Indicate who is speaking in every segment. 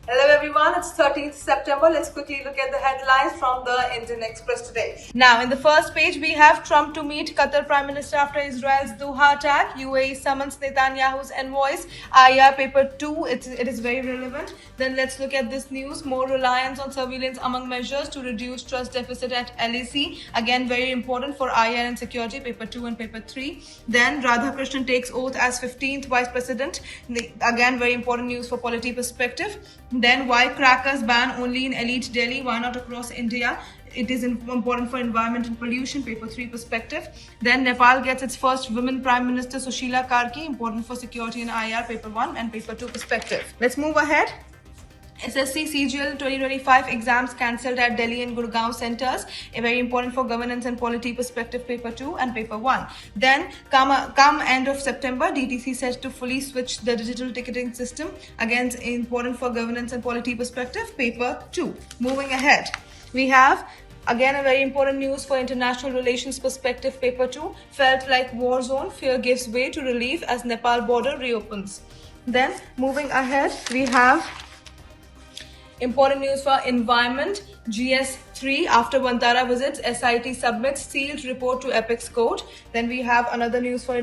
Speaker 1: Hello everyone, it's 13th September. Let's quickly look at the headlines from the Indian Express today. Now, in the first page, we have Trump to meet Qatar Prime Minister after Israel's Doha attack. UAE summons Netanyahu's envoys. IR paper 2, it is very relevant. Then let's look at this news. More reliance on surveillance among measures to reduce trust deficit at LAC. Again, very important for IR and security, paper 2 and paper 3. Then Radhakrishnan takes oath as 15th Vice President. Again, very important news for polity perspective. Then why crackers ban only in elite Delhi, why not across India? It is important for environment and pollution, paper 3 perspective. Then Nepal gets its first women Prime Minister, Sushila Karki, important for security and IR, paper 1 and paper 2 perspective. Let's move ahead. SSC CGL 2025 exams cancelled at Delhi and Gurgaon centers. Very important for governance and polity perspective, paper 2 and paper 1. Then come end of September, DTC set to fully switch the digital ticketing system. Again, important for governance and polity perspective, paper 2. Moving ahead, we have again a very important news for international relations perspective, paper 2. Felt like war zone, fear gives way to relief as Nepal border reopens. Then moving ahead, we have important news for environment. GS3 after Vantara visits, SIT submits sealed report to Apex Court. Then we have another news of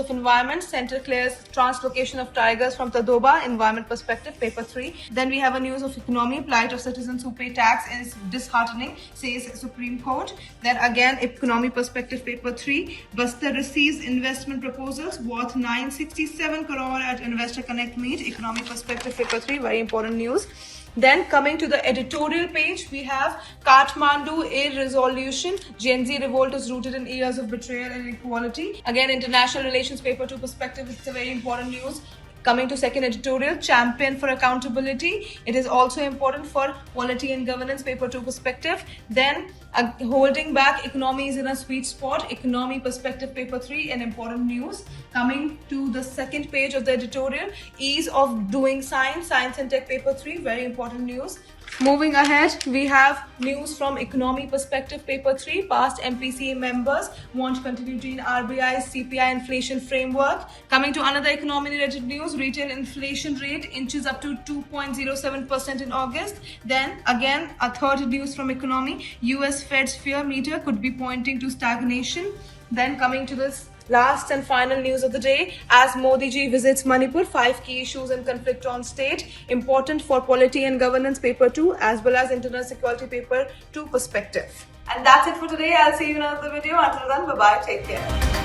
Speaker 1: environment. Center clears translocation of tigers from Tadoba, environment perspective, paper 3. Then we have a news of economy. Plight of citizens who pay tax is disheartening, says Supreme Court. Then again, economy perspective, paper 3. Bastar receives investment proposals worth 967 crore at Investor Connect meet, economy perspective, paper 3. Very important news. Then coming to the editorial page, we have Kathmandu a resolution. Gen Z revolt is rooted in years of betrayal and inequality. Again, international relations, paper 2 perspective. It's a very important news. Coming to second editorial, champion for accountability. It is also important for polity and governance, paper 2 perspective. Then holding back, economy is in a sweet spot, economy perspective, paper 3, and important news. Coming to the second page of the editorial, ease of doing science and tech, paper 3, very important news. Moving ahead, we have news from economy perspective, paper 3. Past MPC members want continuity in RBI's CPI inflation framework. Coming to another economy related news, retail inflation rate inches up to 2.07% in August. Then again, a third news from economy, US Fed's fear meter could be pointing to stagnation. Then coming to this last and final news of the day, as Modi ji visits Manipur, 5 key issues and conflict on state, important for polity and governance, paper 2, as well as internal security, paper 2 perspective. And that's it for today. I'll see you in another video. Until then, bye-bye. Take care.